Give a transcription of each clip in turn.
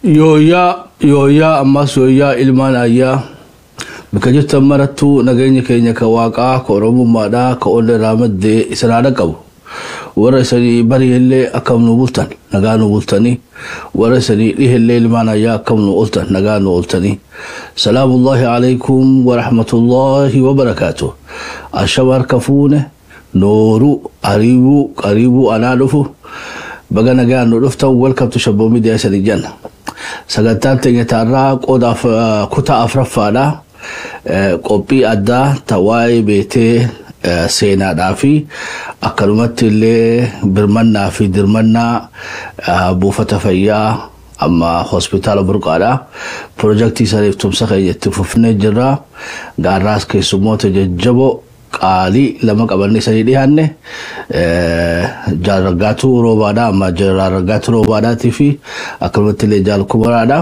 Yooyaa ammas yooyaa ilmaan ayyaa bakka jirtan marattuu nageenya keenya ka waaqaa ka oromummaadhaa ka olle raamaddee isanaadha qabu warra isanii bari'ellee akkam nu bultan nagaa nu bultanii warra isanii dhihellee ilmaan ayyaa akkam nu oltan nagaa nu oltanii salaamullaahi alaykum wa rahmatullaahi wa barakaatuh ashabar kafuune nooru qariibuu anaa dhufu baga nagaa nu dhuftan welcome to Shabboo Media isanii janna sagantaan teenya taarraa qoodaaf kutaa afraffaadha qophii addaa tawaa'ee beetee seenaadhaa fi akkanumatti illee birmannaa fi dirmannaa buufata fayyaa amma hospitaala burqaadha pirojektii saniif tumsa keenyatti fufnee jirra gaarraas keessummoota jajjaboo qaalii lama qabanne sanii dhiyaanne jaarraggaatu roobaadha amma jaarraggaatu roobaadhaatii fi akkanumatti illee jaalkumaraadha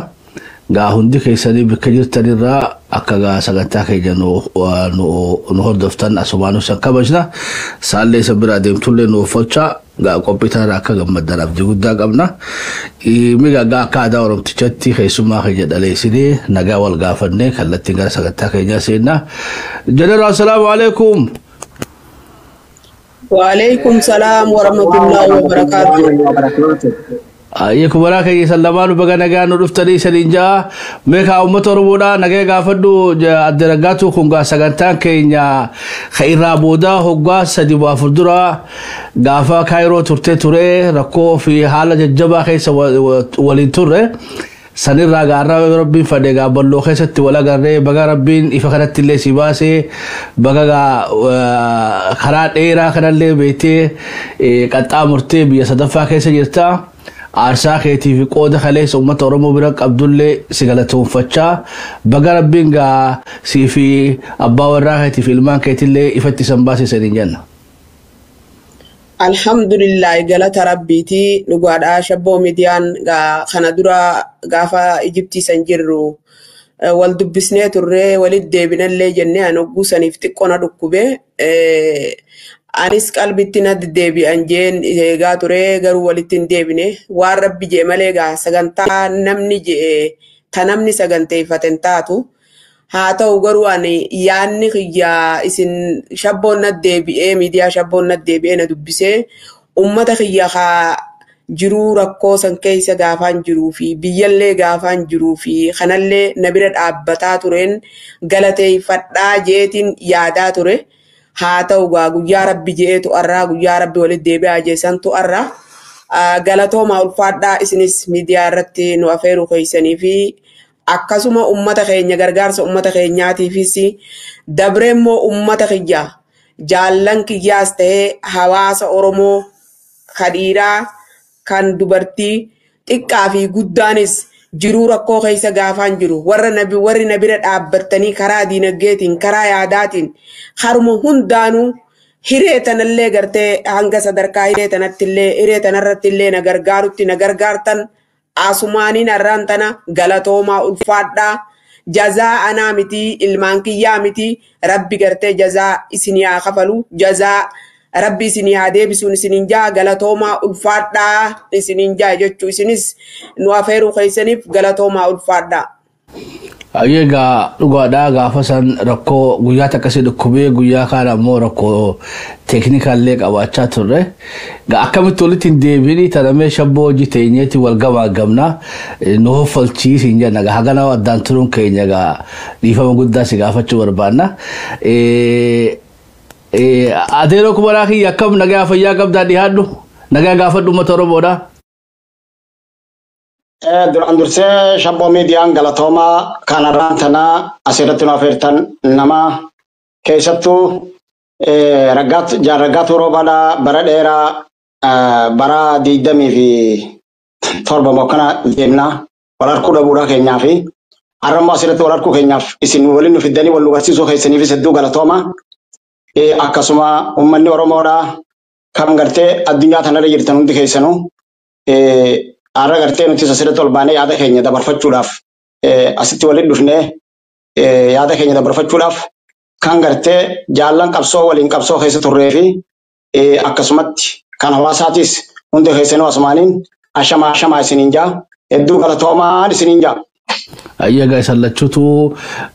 gaa hundi keessanii bakka jirtanirraa akka gaa sagantaa keenya nu hordoftan asumaanuu san kabajna saallee isa biraa deemtullee nu uffachaa gaa qophii tanarraa akka gammaddan abdii guddaa qabna miga gaa akka aadaa oromtichatti keessummaa keenya dhaleessinee nagaa wal gaafannee kallattiin gara sagantaa keenyaa seennaa jenera assalaamu alaikum wa alaikum salaam wa rahmatullahi wa barakatuh Yeku baraka yi sallamanu baga nagaa nu dhuftanii saniin jaa meekaa uummata Oromoodhaa nagaa gaafadhu addaraggaatu kun gaa sagantaan keenya ka irraa boodaa hoggaa sadi afur dura gaafa Kaayiroo turtee ture rakkoo fi haala jajjabaa keessa waliin turre sanirraa gaarraa rabbiin fadhe gaa balloo keessatti wal agarree baga rabbiin ifa kanatti illee si baasee baga gaa karaa dheeraa kanallee beektee qaxxaamurtee biyya sadaffaa keessa jirta aarsaa keetii fi qooda kaleessa uummata Oromoo bira qabdullee si galatoonfachaa baga rabbiin gaa sii fi abbaa warraa keetii fi ilmaan keetillee ifatti san baasisaniin jenna. Alhamdulillah galata rabbiiti dhugaadhaa Shabboo Midiyaan kana dura gaafa Ijiptii san jirru wal dubbisnee turree walit deebinallee jennee an hogguu saniif xiqqoona dhukkube anis qalbitti na deebi'an jeen eegaa ture garuu walitti hin deebine waan rabbi jee malee gaa sagantaa namni jee ta namni saganteeffaten taatu haa ta'u garuu ani yaanni kiyyaa isin Shabboon na deebi'ee miidiyaa Shabboon na deebi'ee na dubbisee ummata kiyya haa jiruu rakkoo san keessa gaafaan jiruu fi biyyallee gaafaan jiruu fi kanallee na bira dhaabbataa tureen galateeffadhaa jeetiin yaadaa ture. haa ta'u guyyaa rabbi jeetu arraa guyyaa rabbi walitti deebi'aa jeesantu arraa galatooma ulfaadhaa isinis miidiyaa irratti nu afeeruu keessanii fi akkasuma ummata keenya gargaarsa ummata keenyaatiifis dabreemmoo ummata kiyyaa jaallan kiyyaas ta'ee hawaasa Oromoo kadhiiraa kan dubartii xiqqaa fi guddaanis jiruu rakkoo keessa gaafaan jiru warri na bira dhaabbattanii karaa diinagdeetiin karaa yaadaatiin haruma hundaanuu hiree tanallee gartee hanga sadarkaa hiree tanattillee hiree tanarrattillee na gargaarutti na gargaartan asumaaniin arraan tana galatoomaa ulfaadhaa jazaa anaa miti ilmaan kiyyaa miti rabbi gartee jazaa isinii haa kafalu jazaa rabbi isinii haa deebisuun isiniin jaa galatoomaa ulfaadhaa isiniin jaa jechuu isinis nu afeeruu keessaniif galatoomaa ulfaadhaa. Ayyeegaa dhugaadhaa gaafa san rakkoo guyyaa takkasii dhukkubee guyyaa kaan ammoo rakkoo teeknikaallee qabaachaa turre akkamitti walitti hin deebiin tanamee Shabboo hojii teenyeetti wal gamaagamna nu hoffalchiisiin jenna hagana addaan turuun keenya dhiifama guddaa si gaafachuu barbaanna. Adeeroo kubaraa kiyya akkam nagaa fayyaa qabdaa dhiyaadhu nagaa gaafadhu uummata Oromoodhaa. Duraan dursee Shabboo Midiyaan galatoomaa kanarraan tanaa asirratti nu afeertan nama keessattuu jaarraggaatu roobaadhaa bara dheeraa bara 27 mokkana deemnaa wal harkuu dhabuudhaa keenyaa fi har'ammoo asirratti wal harkuu keenyaaf isin waliin nu fiddanii wal nu barsiisuu keessaniifis hedduu galatoomaa. Akkasuma uummanni Oromoodhaa kan gartee addunyaa tanarra jirtan hundi keessanuu har'a gartee nuti asirratti ol baanee yaada keenya dabarfachuudhaaf asitti waliin dhufnee yaada keenya dabarfachuudhaaf kan gartee jaallan qabsoo waliin qabsoo keessa turree fi akkasumatti kan hawaasaatis hundi keessanuu asumaaniin ashamaa isiniin jaa hedduu galatoomaan isiniin jaa. Ayya guys allachutu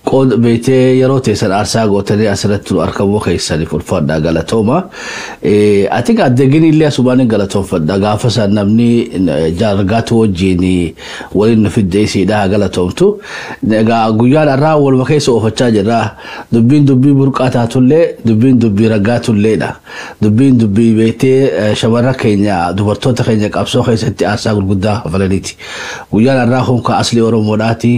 qod beete yeroo teessan aarsaa gootanii asirratti nu argamu keessanii fudhadhaa galatooma. Ati addegini illee asumaan galatoomfadha gaafa san namni jaargaatu wajjin waliin nu fiddeesiidha galatoomtu. Egaa guyyaan irraa waluma keessa oofachaa jirra. Dubbii burqaa taatullee dubbii raggaatulleedha. Dubbii beetee shamarra keenya dubartoota keenya qabsoo keessatti aarsaa gurguddaa falaniiti. Guyyaan irraa honka asli Oromoodhaati.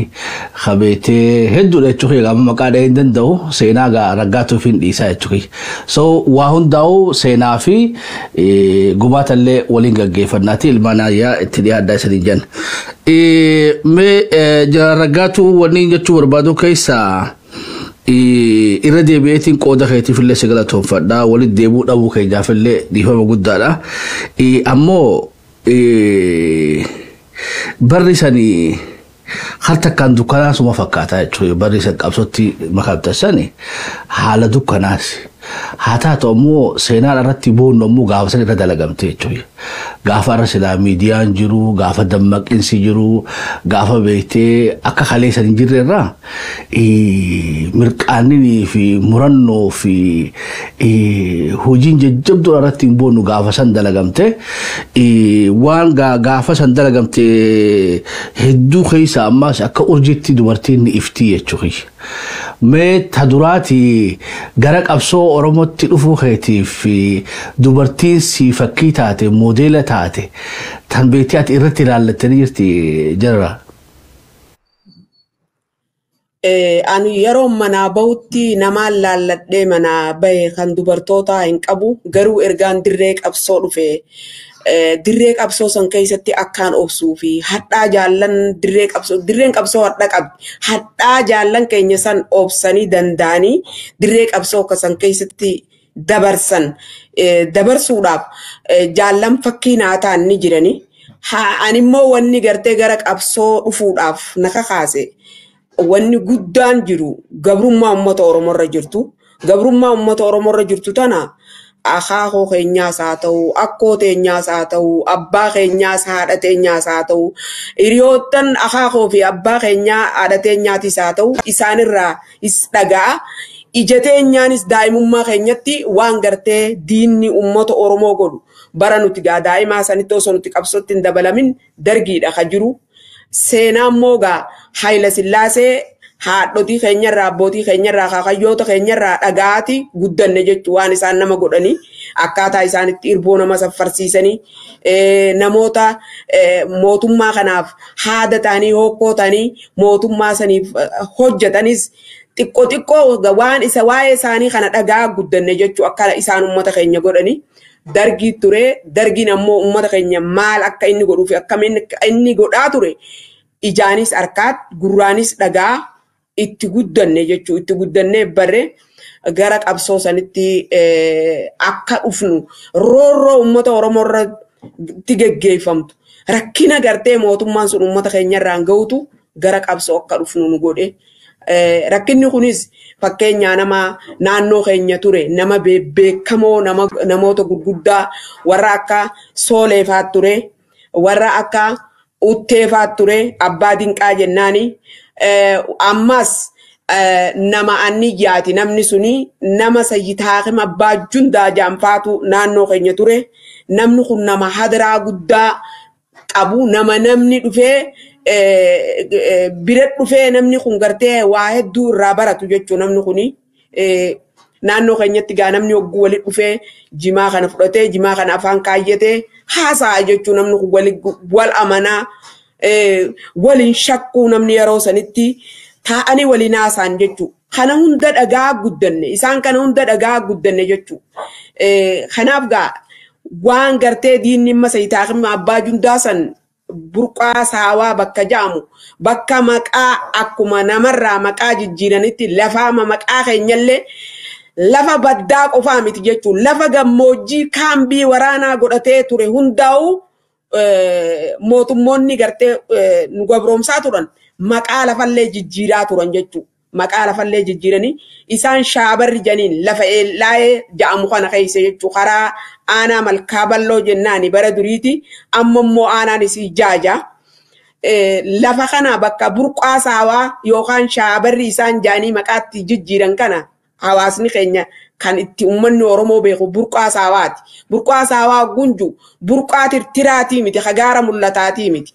Khabete heddu lechuhi gama maqaadha hin danda'u seenaa raggaatu fin dhiisaa jechuudha. So waa hundaa'u seenaa fi gubaatallee waliin gaggeeffannaati ilmaan ayyaa itti dhiyaadhaa isanii jan. Raggaatu wanni jechuu barbaadu keessaa irra deebi'eetiin qooda keetiif illee si galatoomfadhaa walitti deebuu dhabuu keenyaaf illee dhiifama guddaadha. Ammoo barri sanii harta kan dukkanaa suma fakkaata jechuudha barri san qabsootti makabtasani haala dukkanaas haa taatu ammoo seenaan irratti boonnu ammoo gaafa san irra dalagamte jechuudha gaafa irra silaa miidiyaan jiru gaafa dammaqinsi jiru gaafa beektee akka kalee san hin jirre irraa mirqaanninii fi murannoo fi hojiin jajjabduu irratti hin boonnu gaafa san dalagamte waan gaafa san dalagamte hedduu keessa ammaas akka urjiitti dubartiin ni iftii jechuudha. Mee taduraati gara qabsoo Oromootti dhufuu keetiif dubartiin si fakkii taate modeela taate tan beektii ati irratti ilaallattanii jirti jarra. Ani yeroo manaa bahutti namaan laalladhee manaa bahe kan dubartoota hin qabu garuu ergaan dirree qabsoo dhufe. Dirree qabsoo san keessatti akkaan obsuu fi hadhaa jaallan dirreen qabsoo hadha qabdi hadhaa jaallan keenya san obsanii danda'anii dirree qabsoo san keessatti dabarsuudhaaf jaallan fakkii naa ta'an ni jirani. Animmoo wanni gartee gara qabsoo dhufuudhaaf na kakaase wanni guddaan jiru gabrummaa uummata Oromoorra jirtu. Gabrummaa uummata Oromoorra jirtu tana akaakoo keenyaas haa ta'u, akkoo teenyaas haa ta'u, abbaa keenyaas haadha teenyaas haa ta'u, hiriyoottan akaakoo fi abbaa keenyaa haadha teenyaatis haa ta'u isaanirraa dhaga'a. Ija teenyaanis daa'imummaa keenyatti waan gartee diinni uummata Oromoo godhu bara nuti gaa daa'imaa sanitti osoo nuti qabsootti hin dabalamin dargiidha ka jiru. Seenaan moogaa Haayila Sillaasee haadhotii keenyarraa abbootii keenyarraa kaakayyoota keenyarraa dhagaati guddanne jechuun waan isaan nama godhanii akkaataa isaanitti irboo nama saffarsiisanii namoota mootummaa kanaaf haada ta'anii hokkoo ta'anii mootummaa saniif hojjetanis xiqqoo waan isa waa'ee isaanii kana dhagaa guddanne jechuun akka isaan uummata keenya godhanii dargii ture dargiin ammoo uummata keenya maal akka inni godhuu fi akkamiin inni godhaa ture ijaanis harkaat gurraanis dhagaa itti guddanne jechuun itti guddannee barre gara qabsoo sanitti akka dhufnu roorroo uummata Oromoorra itti geggeeffamtu rakkina gartee mootummaan sun uummata keenyarraan ga'utu gara qabsoo akka dhufnu nu godhe. Rakkinni kunis fakkeenyaa nama naannoo keenya ture nama beekamoo namoota gurguddaa warra akka Sooleefaat ture warra akka Utteefaat ture Abbaa Dinqaa jennaani. Ammas nama Anniyyaati namni suni nama Sayyid Haaqim Abbaa Jundaa Jaanfaatu naannoo keenya ture. Namni kun nama hadaraa guddaa qabu namni dhufee bira dhufee namni kun gartee waa hedduu irraa baratu jechuun namni kuni naannoo keenyatti gaa namni hogguu walitti dhufee jimaa kana fudhatee jimaa kana afaan kaayyatee haasa'a jechuun namni kun wal amanaa waliin shakkuu namni yeroo sanitti taa'anii waliin haasa'an jechuudha. Kana hunda dhagaa guddanne isaan kana hunda dhagaa guddanne jechuudha. Kanaaf gaa waan gartee diinni amma Sayyid Haaqim Abbaa Jundaa san burqaa saawaa bakka jaamu bakka maqaa akkuma namarraa maqaa jijjiiranitti lafaa maqaa keenyallee lafa baddaa qofaa miti jechuun lafa gammoojjii kaambii waraanaa godhatee ture hundaa'u mootummoonni gartee nu gabroomsaa turan maqaa lafallee jijjiiraa turan jechuudha. Maqaa lafallee jijjiiranii isaan shaabarri janiin lafa laayee ja'amu kana keessa jechuudha. Karaa aanaa malkaa balloo jennaani bara duriiti amma immoo aanaan isii jaaja. lafa kana bakka burqaa saawaa yookaan shaabarri isaan jaanii maqaatti jijjiiran kana hawaasni keenya kan itti uummanni Oromoo beeku burqaa saawaati. Burqaa saawaa gunju burqaa tirtiraatii miti hagaara mul'ataatii miti.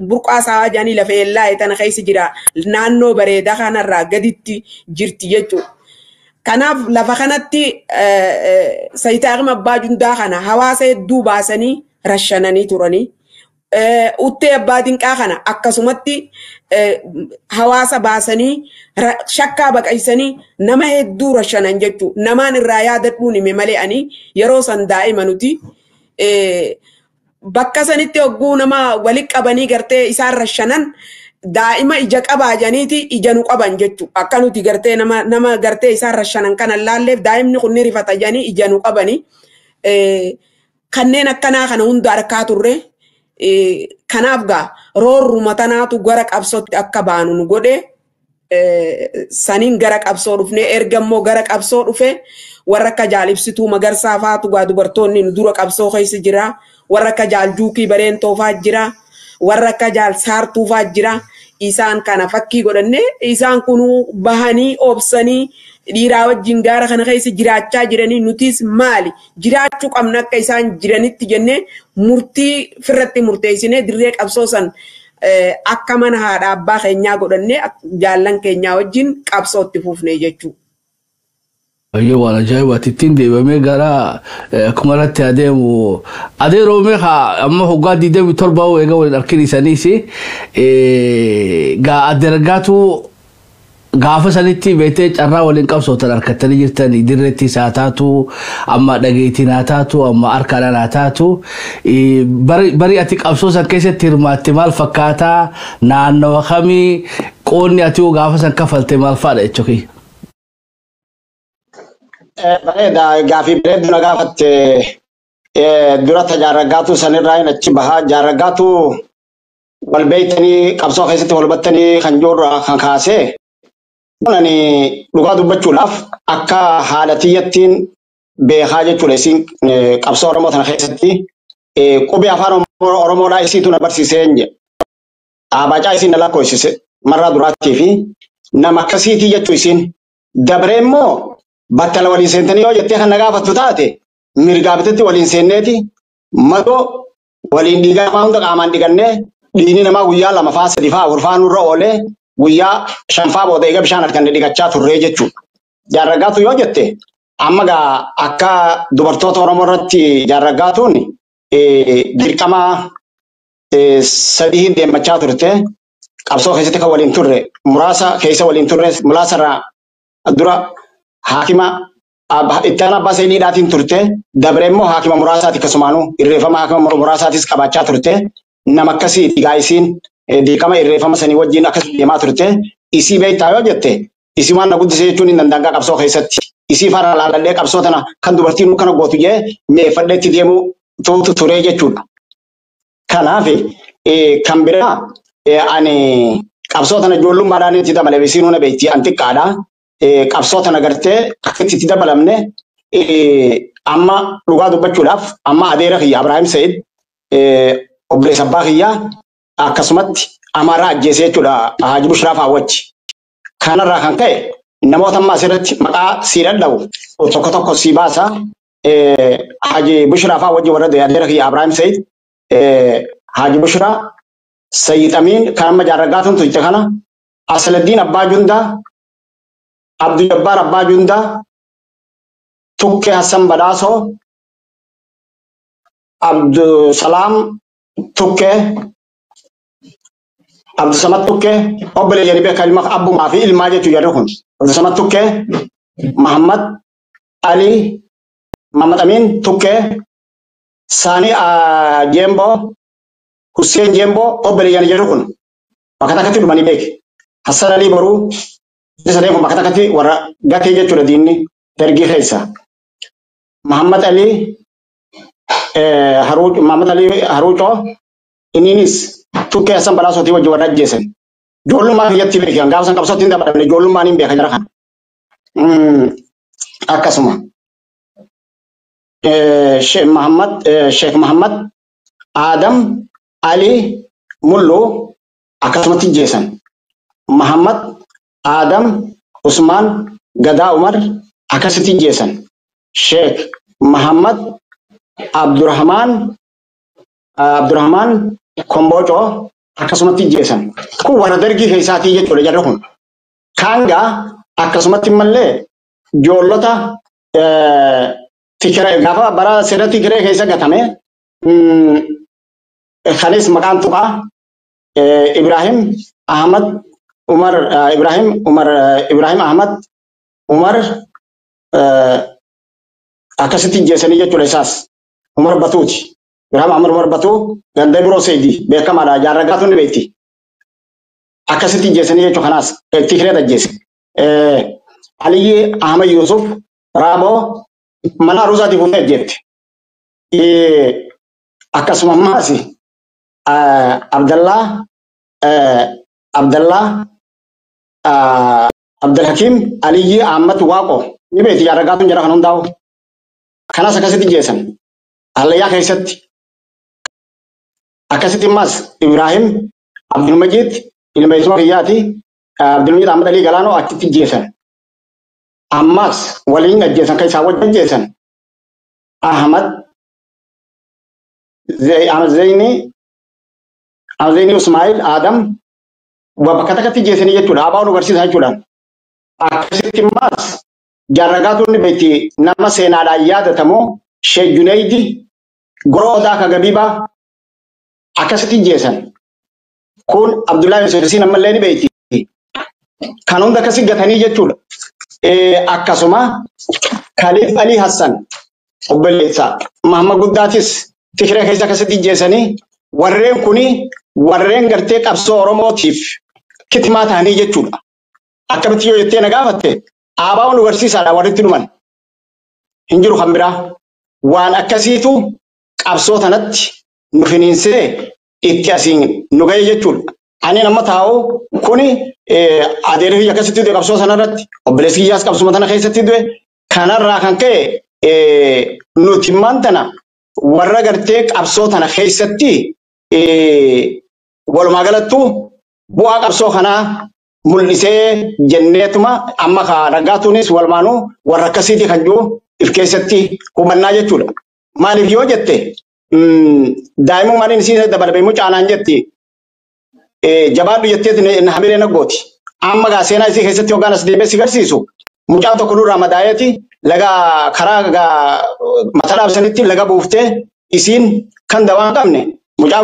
Burqaa saawaa jaanii lafa eellaa tana keessa jira naannoo bareedaa kanarraa gaditti jirti jechuudha. Kanaaf lafa kanatti Sayitaaqim Abbaa Jundaa kana hawaasa hedduu baasanii rashananii turanii. Uttee Abbaa Dinqaa kana akkasumatti hawaasa baasanii shakkaa baqaysanii nama hedduu rashanan jechuudha. Namaan irraa yaadadhuun hime malee ani yeroo san daa'ima nuti bakka sanitti hogguu nama walitti qabanii gartee isaan rashanan daa'ima ija qabaa janiiti ija nu qaban jechuudha. Akka nuti gartee nama gartee isaan rashanan kana laalleef daa'imni kun ni rifata janii ija nu qabanii kanneen akkanaa kana hunda harkaa turre. Kanaaf gaa roorruma tanaatu gara qabsootti akka baanu nu godhe saniin gara qabsoo dhufne erga immoo gara qabsoo dhufe warra akka jaalibsituu magarsaa faatu gaa dubartoonni nu dura qabsoo keessa jira warra akka jaaljuukii bareentoo faa jira warra akka jaal saartuu faa jira isaan kana fakkii godhanne isaan kunuu bahanii obsanii dhiiraa wajjin gaara kana keessa jiraachaa jiranii nutis maali jiraachuu qabna akka isaan jiranitti jennee murtii firratti murteessinee dirree qabsoo san akka mana haadha abbaa keenyaa godhannee jaallan keenyaa wajjin qabsootti fuufnee jechuudha. Ayyoo waan ajaa'ibaati ittiin deebamee gara akkuma irratti adeemu adeeroomee amma hoggaa 27 eega waliin arkin isaaniis gaa adeergaatu gaafa sanitti beetee carraa waliin qabsootan harkattanii jirtan dirreetti isaa taatu amma dhageettiin haa taatu amma harkaan haa taatu bari ati qabsoo san keessatti hirmaatte maal fakkaataa naannawa kamii qoonni ati gaafa san kafalte maal fa'aadha jechuudha. Bareeda gaafii bareedduna gaafatte dura jaarragaatu sanirraa hin achi bahaa jaarragaatu wal beeytanii qabsoo keessatti wal battanii kan joorraa kan kaasee Nani dhugaa dubbachuudhaaf akka haala tiyyattiin beekaa jechuudha isin qabsoo Oromoo tana keessatti qubee afaan Oromoodhaa isiitu na barsiisee hin jedhe. Dhaabacaa isin na lakkoofsise marraa duraattii fi nama akkasiitii jechuu isin dabree immoo battala waliin seentanii yoo jettee kan na gaafattu taate mirgaa bitetti waliin seenneeti madoo waliin dhiigaa namaa hunda qaamaan dhigannee dhiigni namaa guyyaa 2 faa 3 faa 4 faa nurra oolee guyyaa 5 faa booda eega bishaan harkaan dhigachaa turree jechuudha. Jaarragaatu yoo jette amma gaa akka dubartoota Oromoo irratti jaarragaatuun dirqama 3 deemachaa turte qabsoo keessatti kan waliin turre muraasa keessa waliin turre muraasarraa dura haakima ittaan abbaa seenidhaatiin turte dabre immoo haakima muraasaati akkasumaanuu irreeffama haakima muraasaatis qabaachaa turte nama akkasii dhiigaa isiin dirqama irreeffama sanii wajjin akkasii deemaa turte isii beektaa yoo jette isii waan na guddisee jechuun hin danda'aa qabsoo keessatti isii fara laalallee qabsoo tana kan dubartiin kana gootu jee meeffadheetti deemuu tuutu turee jechuudha. Kanaaf kan biraa ani qabsoo tana ijoollummaadhaan itti dabale isiin hunda beektii an xiqqaadha. Qabsoo tana gartee akkatti itti dabalamne amma dhugaa dubbachuudhaaf amma adeera kiyya Abrahaam Said obboleessa abbaa kiyyaa akkasumatti amaaraa ajjeesee jechuudha Haaji Bushraa Faawwachi. Kanarraa kan ka'e namoota amma asirratti maqaa sii dhadhabu tokko tokko sii baasa Haaji Bushraa Faawwachi warra adeera kiyya Abrahaam Said Haaji Bushraa Sayyid Amiin kan amma jaarragaatuun tuutte kana Asladdiin Abbaa Jundaa Abdul Jabbar Abbaa Jundaa Tukkee Hassan Badhaasoo Abdul Salaam Tukkee Abdul Samad Tukkee obbolee jedhanii beekaa ilma abbumaa fi ilmaa jechuu jedhu kun Abdul Samad Tukkee Muhammad Ali Muhammad Amin Tukkee Sani Jembo Hussein Jembo obbolee jedhu kun bakka takkatti dhumanii beeke Hassan Ali Boruu Bisa dia bakka takkatti warra gatee jechuudha diinni dargii keessa. Muhammad Ali Haruucoo inninis Tukkee Hassan Badhaasootii wajjin warra ajjeesan. Ijoollummaa biyyatti beekan gaafa san qabsootti hin dabalamne ijoollummaan hin beekan jara kan. Akkasuma Sheikh Muhammad Adam Ali mullu akkasumatti jeesan. Muhammad, Adam, Usman, Gadaa Umar akkasitti jeesan. Sheikh Muhammad Abdurrahman Komboco akkasumatti jeesan. Kun warra dargii keessaatii jechuudha jarri kun. Kaangaa akkasumatti mallee ijoollota Tigiree gaafa bara sirna Tigiree keessa gatame kanis maqaan tuqaa Ibrahim Ahmad Umar Ibrahim Ahmad Umar akkasitti jeesanii jechuudha isaas Umar Batuuti. Ibrahim Ahmad Umar Batuu ganda biroo seedii beekamaadha jaarragaatu ni beekti. Akkasitti jeesanii jechuudha kanaas Tigiree tajjeese. Aliyyi Ahmad Yusuf Raaboo mana Aruusaati fuutee jette. Akkasuma ammaas Abdulhakim Aliyyi Ahmad Waaqoo ni beekti jaarragaatuun jara kan hundaa'u. Kanas akkasitti jeesan. Allayyaa keessatti. Akkasitti ammaas Ibrahim Abdulmajid ilma Ismaa Kiyyaati. Abdulmajid Ahmad Alii Galaanoo achitti jeesan. Ammas waliin ajjeesan keessaa wajjin jeesan. Ahmad Zeyni Usmail Adam bakka takkatti jeesanii jechuudha. Abaa nu barsiisaa jechuudha. Akkasitti ammas jaarragaatuun ni beekti nama seenaadhaan yaadatamu Sheikh Junayd Goroodaa Kagabiibaa akkasitti jeesan. Kun Abdullahi Yusufisiin ammallee ni beekti. Kan hunda akkasii gatanii jechuudha. Akkasuma Khalif Ali Hassan obboleessa Muhammad Guddaatis Tigiree keessa akkasitti jeesanii warreen kuni warreen gartee qabsoo Oromootiif kitimaa ta'anii jechuudha. Akkamitti yoo jettee na gaafatte Abaa nu barsiisaadha warritti dhuman. Hin jiru kan biraa. Waan akkasiitu qabsoo tanatti nu finiinsee itti asiin nu ga'e jechuudha. Ani nama taa'u kuni adeemsi akkasitti du'e qabsoo sanarratti obboleessi kiyyaas qabsuma tana keessatti du'e kanarraa kan ka'e nuti maantana warra gartee qabsoo tana keessatti walumaa galattuu bu'aa qabsoo kanaa mul'isee jenneetuma amma ragaatuunis walumaanuu warra akkasiiti kan jiru if keessatti hubannaa jechuudha. Maaliif yoo jette daa'imummaan isiin dabalabee mucaanaan jetti jabaadhu jettee na hamilee naggooti. Amma gaa seenaa isii keessatti hoggaan as deebee si garsiisu mucaa tokko nurraa madaa'eeti laga karaa mata dhaabsanitti laga buuftee isiin kan dawaa qabne mucaa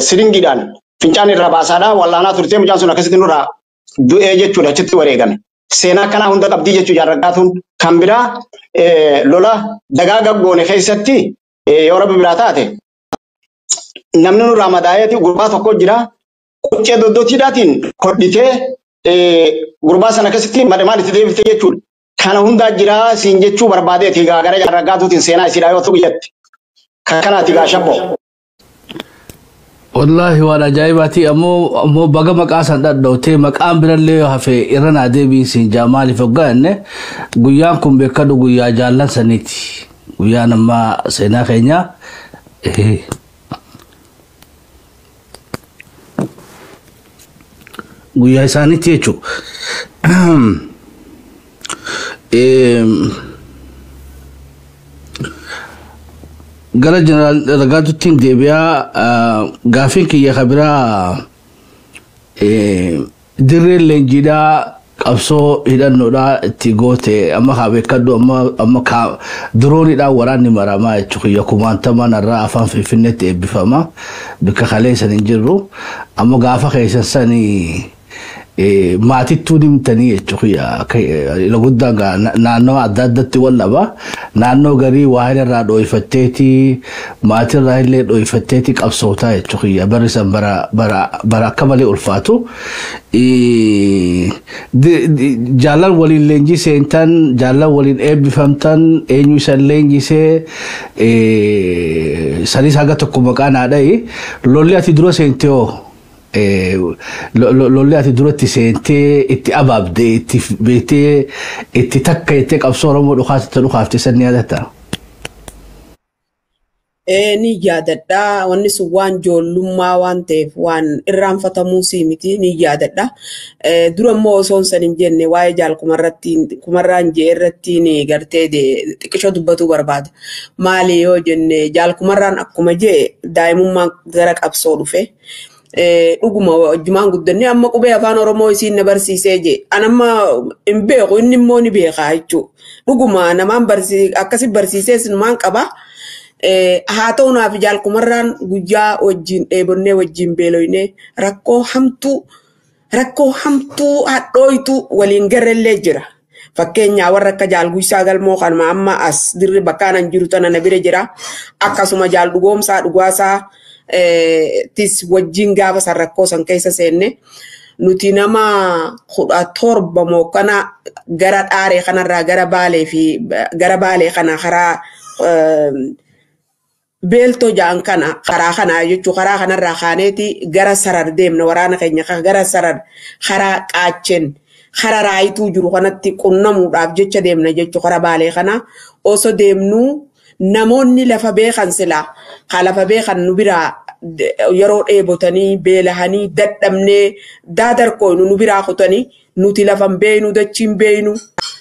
siringiidhaan fincaan irraa baasaadhaa wallaanaa turtee mucaan sun akkasitti nurraa du'ee jechuudha achitti wareegame. Seenaa kanaa hunda qabdii jechuudha jaarragaatuun kan biraa lola dagaa gaggoone keessatti yoo rabbi biraa taate namni nurraa madaa'eeti gurbaa tokko jira quncee doddootiidhaatiin hodhitee gurbaa sana akkasitti maal itti deebiftee jechuudha. Kana hundaa jira siin jechuu barbaadeeti gara jaarragaatuutiin seenaa isiidhaa yoo ta'u jetti. Kanaati gaa shabbo. Wallahi waan ajaa'ibaati ammoo baga maqaa san dhadhawtee maqaan birallee yoo hafe irra naa deebiin siin jaa maaliif hoggaanne guyyaan kun beekadhu guyyaa jaallan saniiti. Guyyaan amma seenaa keenya guyyaa isaaniitti jechuudha. Gara jeneraal Ragaatuutiin deebi'aa gaafiin kiyya kabiraa dirreen leenjiidhaa qabsoo hidhannoodhaa itti goote amma kaa beekadhu amma kaa dirooniidhaan waraanni maramaa jechuudha. Kiyya kumaantamaan irraa afaan Finfinneetti eebbifama bakka kaleessan hin jirru amma gaafa keessan sanii maatittuu nimtanii jechuudha. Ila guddaan naannoo adda addatti wallaba naannoo garii waa irraa dhooyfatteeti maatirraa illee dhooyfatteeti qabsootaa jechuudha. Barri san bara akka malee ulfaatu jaallan waliin leenjiseentan jaallan waliin eebbifamtan eenyu isan leenjisee sanis haga tokko maqaan haadha'i lolli ati dura seentee lolli ati duratti seentee itti abaabdee itti beetee itti takka jettee qabsoo Oromoo dhukaafte sanni yaadatta. Ni yaadadha wanni sun waan ijoollummaa waan ta'eef waan irraanfatamuu miti ni yaadadha. Dura immoo osoo san hin jenne waa'ee jaalkumarraan jee irratti ni gartee xiqqishoo dubbatuu barbaada. Maali yoo jenne jaalkumarraan akkuma jee daa'imummaan gara qabsoo dhufe. Dhuguma wajjumaan guddanne amma qubee afaan Oromoo isiin na barsiisee jee. Anamma hin beeku inni immoo ni beekaa jechuudha. Dhuguma namaan akkasi barsiisee sinumaan qaba. Haa ta'u naaf jaalkumarraan guyyaa wajjin dheebonnee wajjin beeloyne rakkoo hamtuu hadhooytu waliin garrellee jira. Fakkeenyaa warra akka jaalguysaa galmoo kanuma amma as dirri bakkaanan jiru tana na bira jira. Akkasuma jaal dhugoomsaa dhugaasaa tis wajjin gaafa san rakkoo san keessa seenne. Nuti nama 17 moo kana gara dhaaree kanarraa gara baalee kana karaa beeltoo jaan kana karaa kanaa jechuun karaa kanarraa kaaneeti gara sarar deemna waraana keenya gara sarar karaa qaacheen karaa raayituu jiru kanatti qunnamuudhaaf jecha deemna jechuun karaa baalee kana osoo deemnu namoonni lafa beekan silaa lafa beekan nu biraa yeroo dheebotanii beelahanii dadhabnee daadarkooynu nu biraa kutanii nuti lafan beeynu dachiin beeynu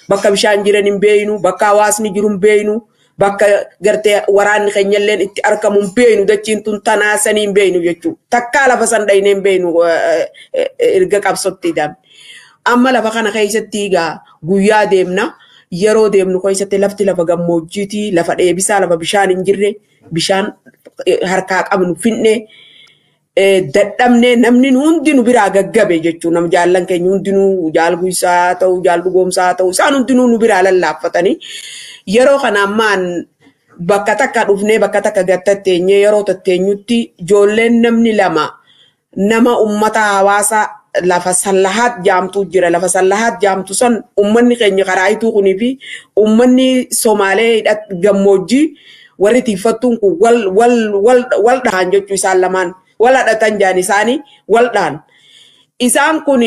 bakka bishaan jiran hin beeynu bakka hawaasni jiru hin beeynu. Bakka gartee waraanni keenyalleen itti argamu beeynu dachiin tun tanaasanii beeynu jechuudha. Takkaa lafa san dhayneen beeynu erga qabsotti hidhamne. Amma lafa kana keessatti egaa guyyaa deemna. Yeroo deemnu keessatti lafti lafa gammoojjiiti, lafa dheebisaa, lafa bishaan hin jirre, bishaan harkaa qabnu finne dadhabne namni hundinuu biraa gaggabe jechuudha. Nam jaallan keenya hundinuu jaalguysaa ta'u, jaaldhugoomsaa ta'u isaan hundinuu nu biraa lallaaffatanii. Yeroo kana ammaan bakka takka dhufnee bakka takka gattatteenyee yeroo tatteenyutti ijoolleen namni lama nama ummata hawaasa lafa sallahaat jaamtu jira. Lafa sallahaat jaamtu san ummanni keenya karaayituu kunii fi ummanni Somaalee gammoojjii warri tiifattuun kun wal dhahan jechuu isaan lamaan wal hadhatan jaan isaanii wal dhahan. Isaan kun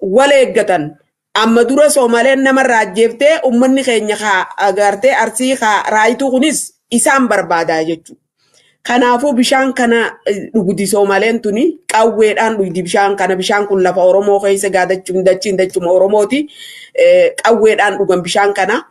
wal eeggatan. Amma dura Somaaleen namarraa ajjeeftee ummanni keenya agartee arsii raayituu kunis isaan barbaadaa jechuudha. Kanaafuu bishaan kana dhugdi Somaaleen tuni qawweedhaan dhugdi bishaan kana. Bishaan kun lafa Oromoo keessa gaadachuun dachuma Oromooti. Qawweedhaan dhugan bishaan kana.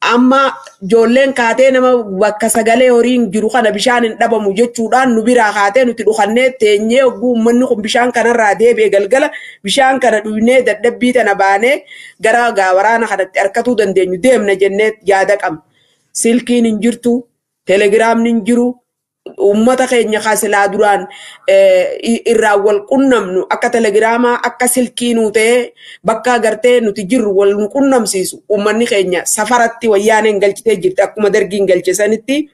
Amma ijoolleen kaatee nama bakka sagalee horiin jiru kana bishaan hin dhabamu jechuudhaan nu biraa kaatee nuti dhukannee teenyee ogguu ummanni kun bishaan kanarraa deebi'e galgala bishaan kana dhugnee dadhabbii tana baanee gara waraana kanatti harkatuu dandeenyu deemna jennee yaada qabna. Silkiin hin jirtu, telegiraamni hin jiru. Ummata keenya kaasilaa duraan irraa wal qunnamnu akka telegiraamaa akka silkii nuu ta'ee bakka agartee nuti jirru wal nu qunnamsiisu ummanni keenya safaratti wayyaaneen galchitee jirti akkuma dargiin galchisanitti.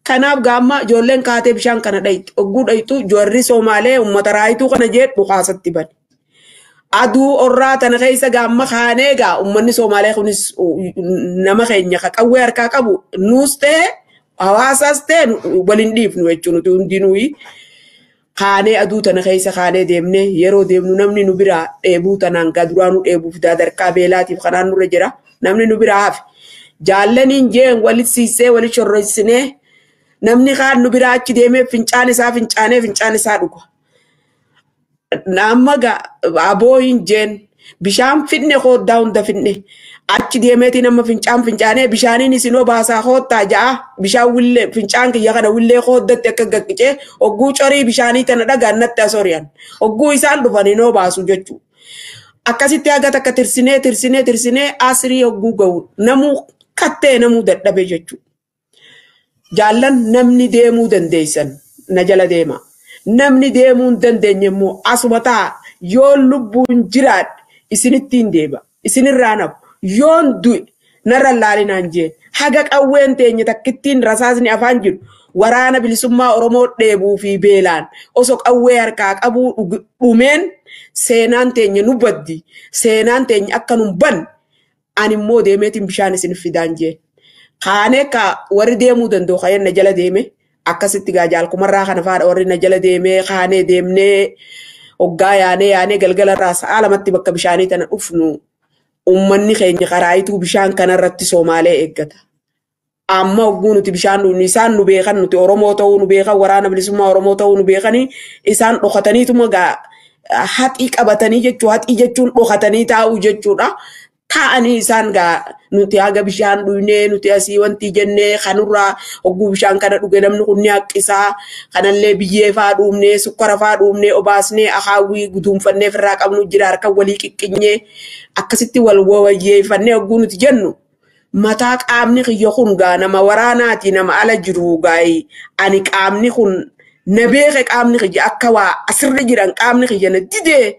Kanaaf gaamma ijoolleen kaatee bishaan kana dhayxi ogguu dhayxu joorri Somaalee ummata raayituu kana jedhu kaasatti bane. Aduu orraa tana keessa gaamma kaanee gaa ummanni Somaalee kunis nama keenya qawwee harkaa qabu nuus ta'e hawaasaas ta'e waliin dhiifnu jechuun nuti hundinuu kaanee aduu tana keessa kaanee deemnee yeroo deemnu namni nu biraa dheebuu tanaan gaduraa nu dheebuuf daadarkaa beelaatiif kanaan nurra jira namni nu biraa hafe jaallaniin jeen walit siisee walit shorroisinee namni kaan nu biraa achi deemee fincaan isaa dhuga. Nama aboo hin jeen bishaan fitne hoddaa hunda fitne. Achi deemeeti nama fincaanee bishaaniin isinoo baasaa hoottaa ja'a bishaan willee fincaan kiyya kana willee hooddatti akka gaqqicee ogguu corii bishaanii tana dhagaan natti asoriyan ogguu isaan dhufanii noo baasu jechuudha. Akkasitti haga takka tirsinee asirii ogguu ga'u namuu kattee namuu dadhabe jechuudha. Jaallan namni deemuu dandeessan na jala deema. Namni deemuu hin dandeenye immoo asuma ta'a yoo lubbuun jiraadhe isinittiin deeba isinirraa nafu. Yoon du'e narra laalinaan jeen haga qawween teenya takkittiin rasaasni afaan jiru waraana bilisummaa Oromoo dheebuu fi beelaan osoo qawwee harkaa qabuu dhumeen seenaan teenya nu baddi seenaan teenya akka nu ban ani immoo deemeetiin bishaan isin fidaan jeen kaanee ka warri deemuu danda'u kayan na jala deeme akkasitti jaalkumarraa kana faadha warri na jala deemee kaanee deemnee hoggaa yaanee galgalarraa sa'a lamatti bakka bishaanii tana dhufnu. Ummanni keenya karaayituu bishaan kanarratti Somaalee eeggata. amma ogguu nuti bishaan dhugnu isaan nu beekan nuti Oromoo ta'uu nu beekan waraana bilisummaa Oromoo ta'uu nu beekanii isaan dhokataniituma gaa haxii qabatanii jechuu haxii jechuun dhokatanii taa'uu jechuudha. Ta'anii isaan gaa nuti haga bishaan dhugnee nuti asii wanti jennee kanurraa ogguu bishaan kana dhuge namni kun ni haqqisaa kanallee biyyee faa dhuumnee sukkara faa dhuumnee obaasnee akaawwii guduunfannee firraa qabnu jira harka walii qiqqinye akkasitti wal wayyeeffannee ogguu nuti jennu. Mataa qaamni kiyya kun gaa nama waraanaati nama ala jiru gaa'ii ani qaamni kun na beeke qaamni kiyya akka waa asirra jiran qaamni kiyya na didee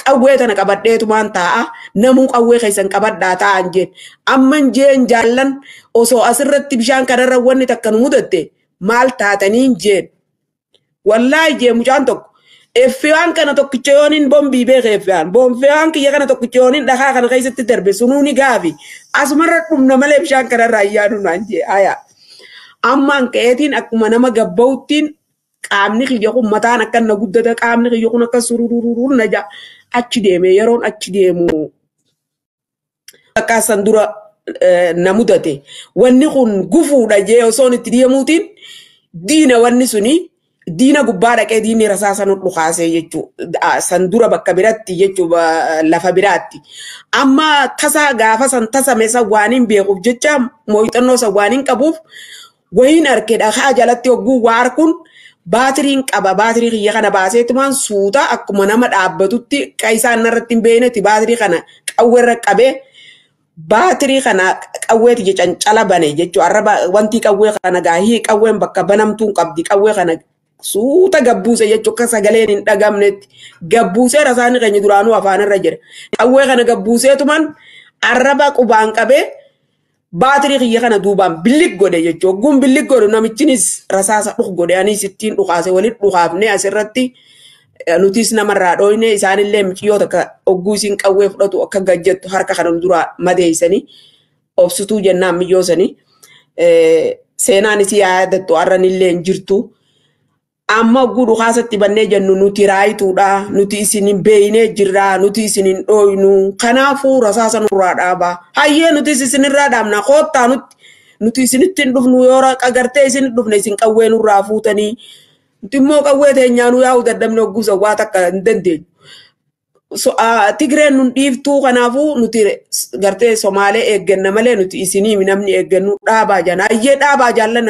qawwee tana qabadheetumaan taa'a namuu qawwee keessan qabadhaa taa'an jeen amman jeen jaallan osoo asirratti bishaan kanarra wanni takka nu mudatte maal taataniin jeen wallaahi jee mucaan tokko effeewwan kana tokkicha yooniin bombii beeke effeewwan kiyya kana tokkicha yooniin dhagaa kana keessatti darbe sunuuni gaafi asumarra dhumna malee bishaan kanarraa ayyaanu naan jee aya ammaan ka'eetiin akkuma nama gabbawuttiin qaamni kiyya kun mataan akka na guddata qaamni kiyya kun akka surururur na ja achi deeme yeroon achi deemu akka san dura na mudate wanni kun gufuudha jee osoon itti deemuutiin diina wanni suni diina gubbaa dhaqee diinni rasaasa nu dhukaasee jechuu san dura bakka biratti jechuu lafa biraatti amma tasa gaafa san tasame san waaniin beekuuf jecha mooyxannoo san waaniin qabuuf wayin arkedha haa jalatti hogguu waar kun baatiriin qaba baatirii kiyya kana baaseetumaan suuta akkuma nama dhaabbatutti qaisaan narratti hin beeknetti baatirii kana qawweerra qabee baatirii kana qawweeti jechuun cancala bane jechuu arraba wanti qawwee kana gaahii qawween bakka banamtuun qabdi qawwee kana suuta gabbuuse jechuu akka sagaleen hin dhagamnetti gabbuusee rasaasni keenya duraanuu afaanirra jira qawwee kana gabbuuseetumaan arraba qubaan qabee baatirii kiyya kana duubaan billik godhe jechuu ogguun billik godhu namichinis rasaasa dhuk godhe anis ittiin dhukaase walit dhukaafne asirratti nutis namarraa dhooyne isaanillee miciyoo takka ogguu isin qawwee fudhatu akka gajjettu harka kana dura madeeysanii obsituu jennaan miyyoosanii seenaan isii yaadattu arranillee hin jirtu amma ogguu dhukaasatti bannee jennu nuti raayituudha nuti isin hin beeynee jirraa nuti isin hin dhooynu kanaafuu rasaasa nurraa dhaabaa hayyee nuti isinirraa dhaabna koottaa nuti isinitti hin dhufnu yoo qagartee isin dhufne isin qawwee nurraa fuutanii nuti immoo qawwee teenyaanuu yaa'u daddabne ogguu sawwaa takka hin dandeenyu. Tigreen nun dhiiftuu kanaafuu nuti gartee Somaalee eegganna malee nuti isinii namni eeggannu dhaabaa jana hayyee dhaabaa jaallan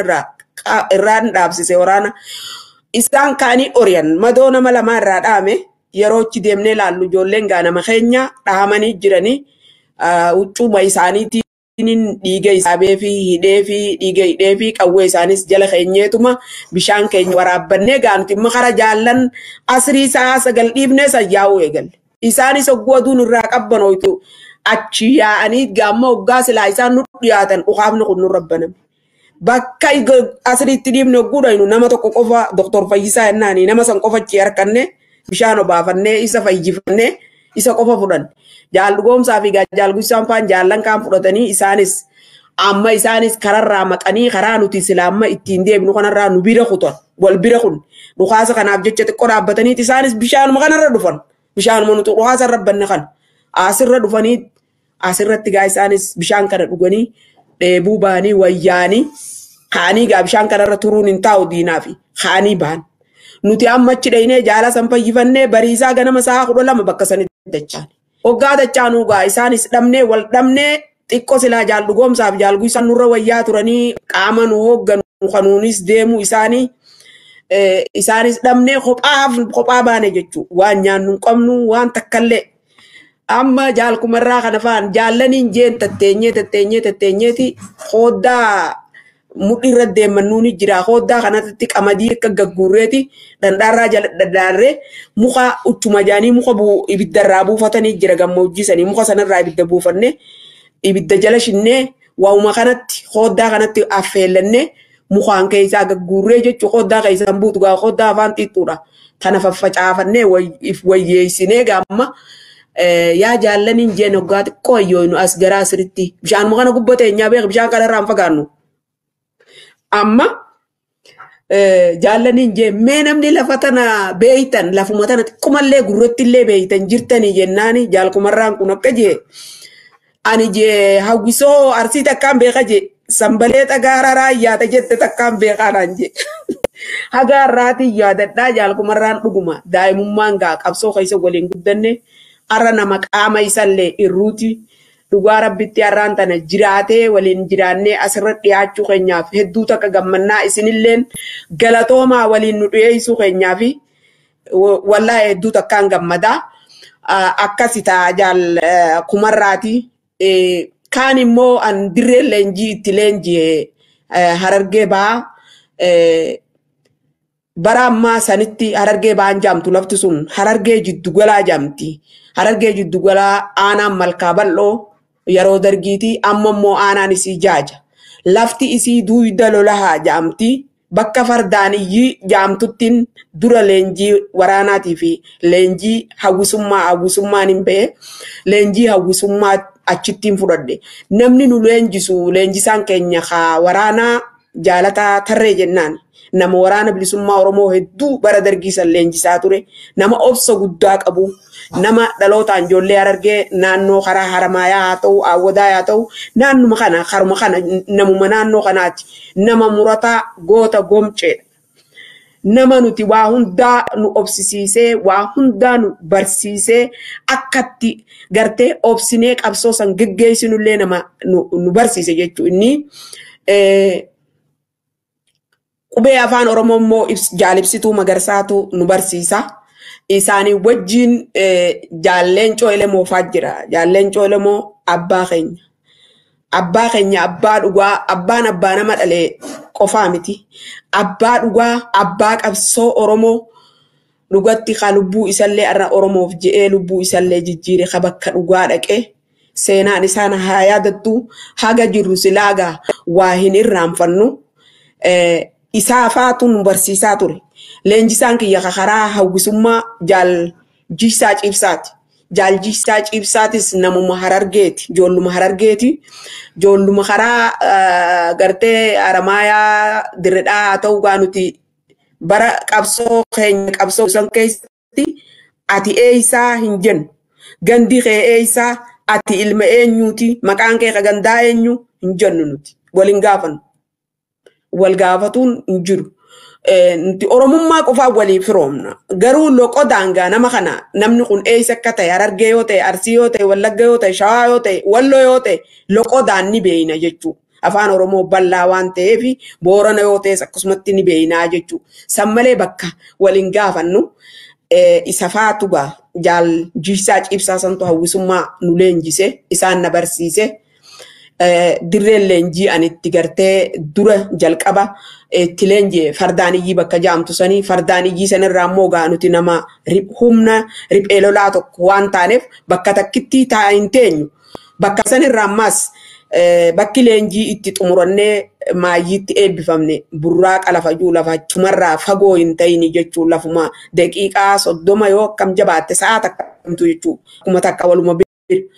irraan dhaabsise waraana. Isaan kaanii oriyan madoo nama lama irraa dhaame yeroo itti deemnee laallu ijoolleen gaa nama keenya dhaamanii jiranii huccuma isaaniitiin dhiiga isaabee fi hidhee fi dhiiga hidhee fi qawwee isaanis jala keenyeetuma bishaan keenya waraabbannee gaa nuti immoo kara jaallan asrii isaa sagal dhiifnee sayyaa'uu eegalle. Isaanis ogguu aduun irraa qabbanooytu achi yaa'anii gaamma hoggaa silaa isaan nu dhiyaatan dhukaafni kun nurra baname. Bakka asiritti dhiibne ogguudhainu nama tokko qofa Dr. Fayyisaa jennaani nama san qofa achi harkanne bishaan obaafannee isa fayyifannee isa qofa fudhanne jaalgoomsaa fi jaalgussaan faan jaallan kaan fudhatanii isaanis amma isaanis kararraa maqanii karaa nuti silaamma ittiin deebinu kanarraa nu bira kutan wal bira kun dhukaasa kanaaf jecha xiqqoo dhaabbatanii isaanis bishaanuma kanarra dhufan bishaanuma nuti dhukaasa rabbanne kan asirra dhufanii asirratti gaa isaanis bishaan kana dhuganii dheebuu baanii wayyaanii kaanii gaa bishaan kanarra turuun hin taa'u diinaafi kaanii baan nuti amma achi dhaynee jaala san fayyifannee bariisaa ganama sa'a 12 bakka sanitti dachaan hoggaa dachaanuu gaa isaanis dhabnee wal dhabnee xiqqoo silaa jaaldugoomsaaf jaalguu isaan nurra wayyaa turanii qaama nu hoogganu kanuunis deemuu isaanis dhabnee kophaa baane jechuu waan nyaannu hin qabnu waan takkallee amma jaalkumarraa kana faan jaallaniin jeen tatteenyeeti hoddaa mudhiirra deemannuuni jira hoddaa kanatti qamadii akka gagguurreeti dandhaarraa jala daddaarree muka uchuma jaanii muka ibiddarraa buufatanii jira gammoojjisanii muka sanarraa ibidda buufanne ibidda jala shinnee waa'uma kanatti hoddaa kanatti affeellannee mukaan keessaa gagguurree jechuu hoddaa keessan buutu gaa hoddaa afaan xiixxuudha kana faffacaafannee wayyeessinee gaamma yaa jaallaniin jeen hoggaa xiqqoo ayyooynu as garaa asiritti bishaan mukana gubbate eenyaa beeka bishaan kanarraa hin fagaannu. Amma jaallaniin jeen mee namni lafa tana beeytan lafuma tana xiqqoomallee gurrattillee beeytan jirtanii jennaani jaalkumarraan kun akka jee ani jee hawwisoo arsii takkaan beeka jee sambalee xagaaraa yaada jette takkaan beekanaan je. Haga irraati yaadadhaa jaalkumarraan dhuguma daa'imummaan gaa qabsoo keessa waliin guddanne arra nama qaama isallee irruuti dhugaa rabbitti arraan tana jiraatee waliin jiraannee asirra dhiyaachuu keenyaaf hedduu takka gammannaa isinilleen galatoomaa waliin nu dhiyeessuu keenyaaf wallahi hedduu takkaan gammadaa akkasitaa jaal kumarraati. Kaan immoo an dirree leenjii itti leenjii Harargee baa bara ammaa sanitti Harargee baan jaamtu lafti sun Harargee Jiddugalaa jaamti. Harargee Jiddugalaa aanaan malkaa bal'oo yeroo dargiiti amma immoo aanaan isii jaaja. Lafti isii duwida lolahaa jaamti. Bakka fardaaniyyii jaamtuttiin dura leenjii waraanaatii fi leenjii hawwisummaan hin ba'e leenjii hawwisummaa achittiin fudhadhe. Namni nu leenjisu leenjisaan keenya haa waraanaa jaalataa tarree jennaan. Nama waraana bilisummaa Oromoo hedduu bara dargiisan leenjisaa ture. Nama obsa guddaa qabu. Nama dhalootaan ijoollee Harargee naannoo karaa Haramaayaa haa ta'u, Awwadaa haa ta'u, naannuma kana haruma kana namuma naannoo kanaati. Nama murataa goota gomceedha. Nama nuti waa hundaa nu obsisiisee, waa hundaa nu barsiisee akkatti gartee obsinee qabsoo san geggeessinullee nama nu barsiise jechuu inni. Qubee afaan Oromoo immoo jaalibsituu Magarsaatu nu barsiisa. Isaanii wajjin jaalleen Coolemoo fa'aa jira. Jaalleen Coolemoo abbaa keenya. Abbaa keenya abbaa dhugaa abbaan abbaa nama dhalee qofaa miti. Abbaa dhugaa abbaa qabsoo Oromoo dhugatti ka lubbuu isallee arra Oromoof je'ee lubbuu isallee jijjiire ka bakka dhugaa dhaqee seenaan isaan haa yaadattu haga jirru silaagaa waa hin irraanfannu. Isaa faatu nu barsiisaa ture. Leenjisaan kiyya karaa hawwisummaa jaal Jiisaa Ciibsaati. Jaal Jiisaa Ciibsaatis namuma Harargeeti. Ijoolluma Harargeeti. Ijoolluma karaa gartee Haramaayaa Dirredhaa haa ta'u gaa nuti bara qabsoo keenya qabsoo san keessatti ati eeysaa hin jennu. Gandi kee eeysaa ati ilma eenyuuti maqaan kee gandaa eenyu hin jennu nuti. Waliin gaafannu. Wal gaafatuun hin jiru. Nuti Oromummaa qofaa walii firoomna. Garuu loqo daangaa nama kana namni kun eessa akka ta'e Harargee yoo ta'e Arsii yoo ta'e Wallagga yoo ta'e Shawaa yoo ta'e Walloo yoo ta'e loqo daan ni beeyna jechuudha. Afaan Oromoo bal'aa waan ta'eef Boorana yoo ta'es akkasumatti ni beeynaa jechuudha. San malee bakka waliin gaafannu isa faatu gaa jaal Jiisaa Ciibsaa santu hawwisummaa nu leenjise isaan na barsiise. Dirreen leenjii anitti gartee dura jalqaba itti leenjii fardaaniyyii bakka jaamtu sanii fardaaniyyii sanirraa immoo gaa nuti nama humna riphee lolaa tokko waan taaneef bakka takkitti taa'aa hin teenyu. Bakka sanirraa ammas bakki leenjii itti xumurannee maayyiitti eebbifamne burraaqa lafajuu lafachumarraa fagoo hin ta'ini jechuun lafuma daqiiqaa 30 yoo akkam jabaatte sa'a takkamtu jechuudha. Akkuma takka waluma beeku.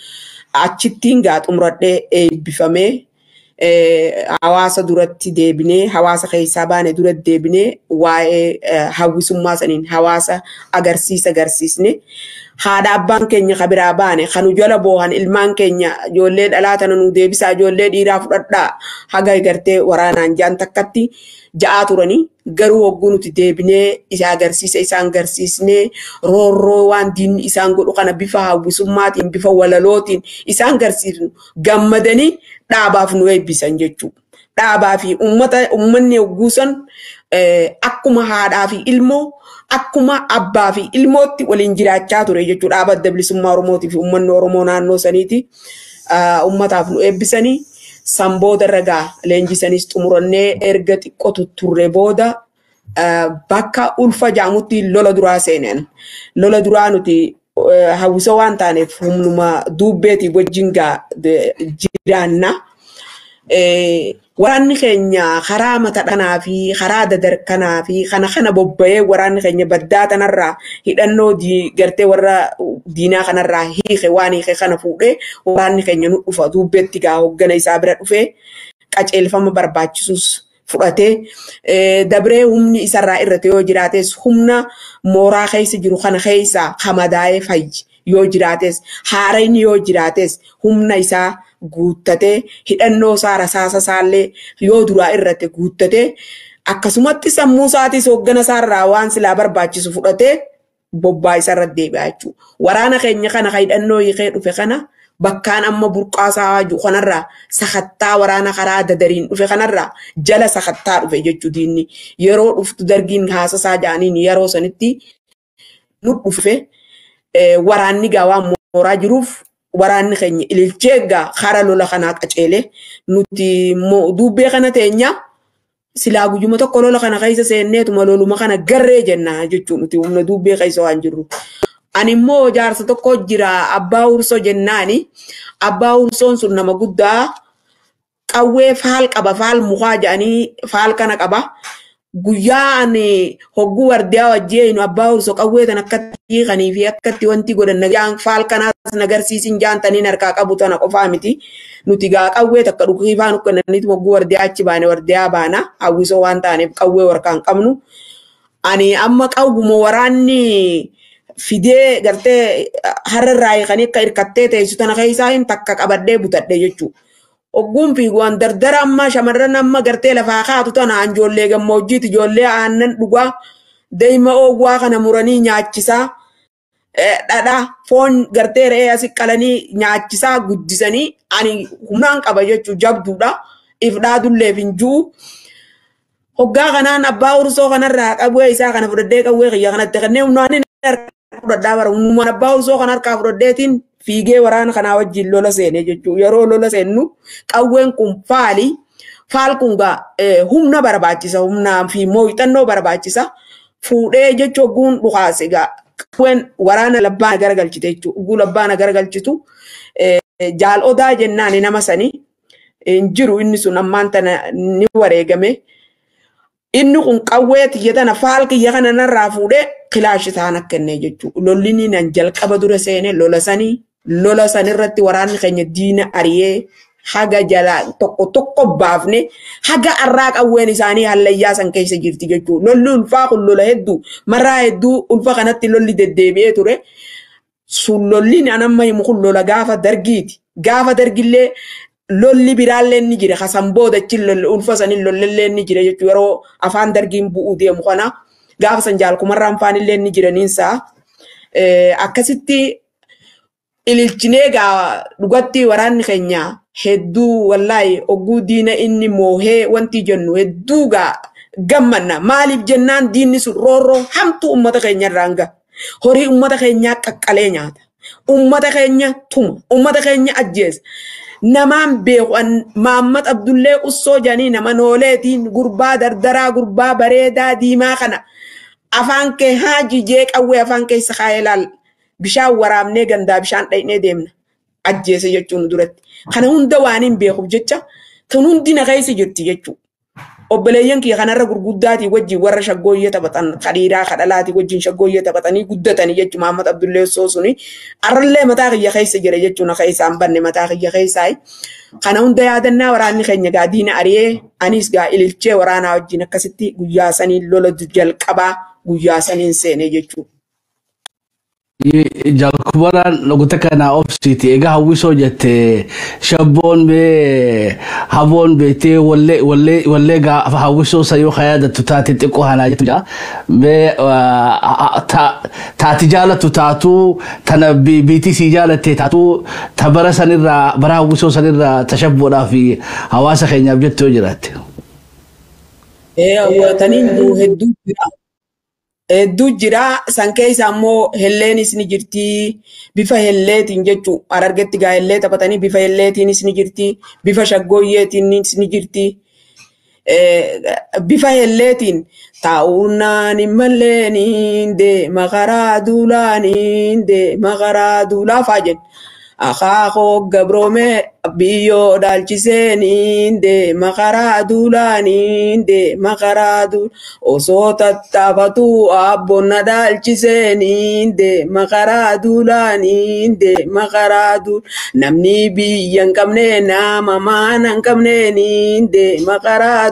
Achittiin gaa xumuradhee eebbifamee hawaasa duratti deebinee hawaasa keessaa baane duratti deebinee waa'ee hawwisummaa saniin hawaasa agarsiisne haadha abbaan keenya kabiraa baane kanu jala boohan ilmaan keenya ijoollee dhalaata nu deebisaa ijoollee dhiiraa fudhadhaa haga gartee waraanaan jaan takkatti ja'aa turanii garuu hogguu nuti deebinee isa agarsiisa isaan agarsiisnee roorroo waan diinni isaan godhu kana bifa hawwisummaatiin bifa walalootiin isaan agarsiisnu gammadanii dhaabaaf nu eebbisan jechuudha. Dhaabaa fi uummanni hogguusan akkuma haadhaa fi ilmoo akkuma abbaa fi ilmootti waliin jiraachaa ture jechuudha. Dhaaba adda bilisummaa Oromootii fi uummanni Oromoo naannoo saniiti uummataaf nu eebbisanii. San booda ragaa leenjisanis xumurannee erga xiqqoo turre booda bakka ulfa jaamutti lola duraa seenan. Lola duraa nuti hawwisa waan taaneef humnuma duubbeetii wajjin jiraanna. Waraanni keenya karaa mata dhanaa fi karaa dadarkanaa fi kana bobba'ee waraanni keenya baddaa tanarraa hidhannoo gartee warra diinaa kanarraa hiike waan hiike kana fuudhee waraanni keenya nu dhufa duubbeetti gaa hoggana isaa bira dhufee qaceelfama barbaachisus fudhatee dabree humni isarraa irratti yoo jiraates humna mooraa keessa jiru kana keessa hamadaa'ee fayyi yoo jiraates haarayni yoo jiraates humna isaa guuttatee hidhannoo isaa rasaasa isaallee yoo duraa irratti guuttatee akkasumatti sammuu isaatis hoggana isaarraa waan silaa barbaachisu fudhatee bobbaa isarra deebi'aa jechuudha. Waraana keenya kana hidhannoo hiikee dhufe kana bakkaan amma burqaasaa waaju kanarraa sakattaa waraana karaa dadariin dhufe kanarraa jala sakattaa dhufe jechuu diinni yeroo dhuftu dargiin haasasaa jaaniin yeroo sanitti nu dhufe waraanni gaawaa mooraa jiruuf waraanni keenya ililchee gaa hara lola kanaa qaceelee nuti dubbee kana teenya silaa guyyuma tokko lola kana keessa seenneetuma loluma kana garree jenna jechuun nuti humna dubbee keessa waan jirru. Ani immoo jaarsa tokko jira abbaa ursoo jennaani abbaa ursoon sun nama guddaa qawwee faal qaba faal mukaa jedhanii faal kana qaba guyyaa ani hogguu wardiyaa wajjeen abbaa ursoo qawwee tan akkatti kanii fi akkatti wanti godhan nagaan faal kanaas nagarsiisin jaantaniin harkaa qabu tana qofaa miti nuti gaa qawwee takka dhugii faan ukkannaniitu hogguu wardiyaa achi baane wardiyaa baana hawwisoo waan taaneef qawwee warkaan qabnu ani amma qawwuma waraanni fidee gartee hararraa kan akka irkattee teessu tana keessaa hin takka qabadhee butadhe jechuudha. Ogguun fiiguwaan dardara amma shamarran amma gartee lafaa kaatu tana ijoollee gammoojjiiti ijoollee aannan dhugaa deema oowwaa kana muranii nyaachisaa dhadhaa foon gartee re'ee asii qalanii nyaachisaa guddisanii ani humnaan qaba jechuudha jabduudha if dhaadulleef hin jiru. Hoggaa kanaan abbaa ursoo kanarraa qabee isaa kana fudhadhee qawwee kiyya kanatti kanneen humnaan fudhadhaa bara humnumaan abbaa ursoo kan harkaa fudhadheetiin fiigee waraana kanaa wajjin lola seene jechuudha. Yeroo lola seennu qawween kun faal kun humna barbaachisa humnaa fi mooyxannoo barbaachisa fuudhee jechuun guun dhukaase qawween waraana labbaana garagalchite jechuudha. Oguu labbaana garagalchitu jaal odaa jennaan nama sanii hin jiru inni sun ammaan tana ni wareegame. Inni kun qawwee tiyya tana faal kiyya kana narraa fuudhee kilaashi isaan akkannee jechuudha. Lolli ni nan jalqaba dura seene lola sanirratti waraanni keenya diina ariyee haga jala tokko baafne haga arraa qawween isaanii hallayyaa san keessa jirti jechuudha. Lolli ulfaa kun lola hedduu marraa hedduu ulfa kanatti lolli deddeebi'ee ture. Sun lolli anamma himu kun lola gaafa dargiiti. Gaafa dargillee lolli biraallee ni jira kasan booda chin ulfa sanin lollellee ni jira jechuudha. Yeroo afaan dargiin bu'uu deemu kana gaafa san jaalkumarraan faanillee ni jiraniinsa akkasitti ililchinee gaa dhugatti waraanni keenya hedduu wallaahi ogguu diina inni moohee wanti jennu hedduu gaa gammanna maaliif jennaan diinni sun roorroo hamtuu ummata keenya irraan ga'a horii ummata keenyaa qaqqalee nyaata ummata keenya tuma ummata keenya ajjeesa. Namaan beeku'an Mahammad Abdullee Ussoo janii nama nooleetiin gurbaa dardaraa gurbaa bareedaa diimaa kana afaan kee haa jijee qawwee afaan keessa kaa'ee laal bishaan waraabnee gandaa bishaan dhaynee deemna ajjeese jechuun duratti. Kana hunda waan hin beekuuf jecha kan hundi na keessa jirti jechuudha. Obboleeyyan kiyya kanarra gurguddaatii wajjin warra shaggooyyee taphatan kadhiiraa kadhalaatii wajjin shaggooyyee taphatanii guddatanii jechuudha. Mahammad Abdullee Ussoo suni arrallee mataa kiyya keessa jira jechuudha. Keessaan banne mataa kiyya keessaa. Kana hunda yaadannaa waraanni keenya gaa diina ariyee anis gaa ililchee waraanaa wajjin akkasitti guyyaa saniin lola jalqabaa guyyaa saniin seene jechuudha. Jalkubaraan logota kana obsiti egaa hawwisoo jette shabboon bee haboon beetee wallee gaafa hawwisoo sayoo hayaadattu taate xiqqoo hanaa jettu jaa bee taati jaalatu taatuu tana biitii sii jaalattee taatuu ta bara sanirraa bara hawwisoo sanirraa tashabboodhaa fi hawaasa keenyaaf jettoo jiraatte. Taniin hedduu jira. Hedduu jira san keessa ammoo helleenis ni jirti bifa helleetiin jechuun arargetti gaa hellee taphatanii bifa helleetiinis ni jirti bifa shaggooyyeetiinis ni jirti bifa helleetiin taa'uunaan hin malleen deema karaa duulaa faa jenna. Akaakoo gabroomee biyyoo dhaalchiseen deema karaa duulaa osoo tattaafatu abboonna dhaalchiseen deema karaa duulaa namni biyya hin qabne nama maana hin qabneen deema karaa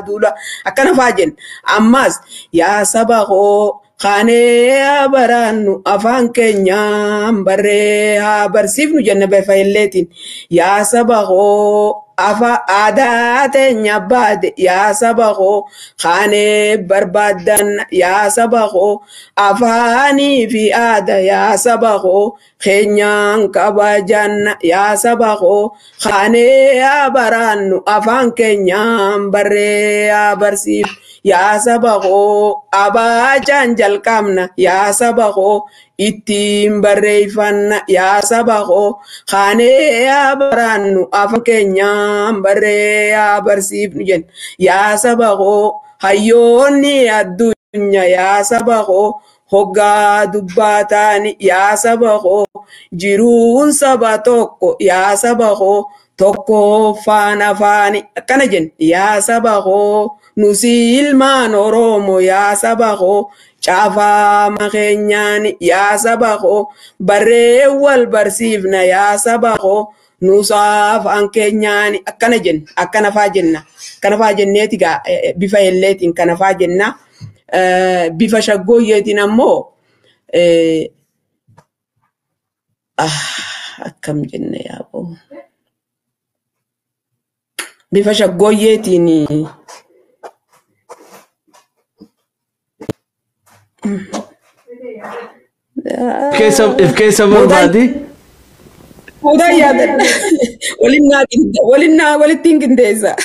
duulaa akkana faa jenna ammas yaa saba koo خانه برانو أفان كنيام بريها برسيفنو جنة فايلتين يا سبغو أفا عادات نباد يا سبغو خانه بربادن يا سبغو أفاني في آدا يا سبغو خنيان كباجن يا سبغو خانه برانو أفان كنيام بريها برسيف يا سبغو أبا جنجل كامنا يا سبغو ittiin barreeffanna yaa saba koo kaanee yaa barannu afaan keenyaan barree yaa barsiifnu jenna yaa saba koo hayyoonni addunyaa yaa saba koo hoggaa dubbataani yaa saba koo jiruun saba tokko yaa saba koo tokko faana faani akkana jenna yaa saba koo nusi ilmaan oromoo yaa saba koo Chafa makeenyaan yaa saba koo barree wal barsiifna yaa saba koo nusaaf an keenyaan akkana jenna akkana faa jenna kana faa jenneeti gaa bifa elleetiin kana faa jenna bifa shaggooyyeetiin ammoo akkam jenna yaaboo bifa shaggooyyeetiin كيف بربادي وده يا ولنا ولتين كنديزا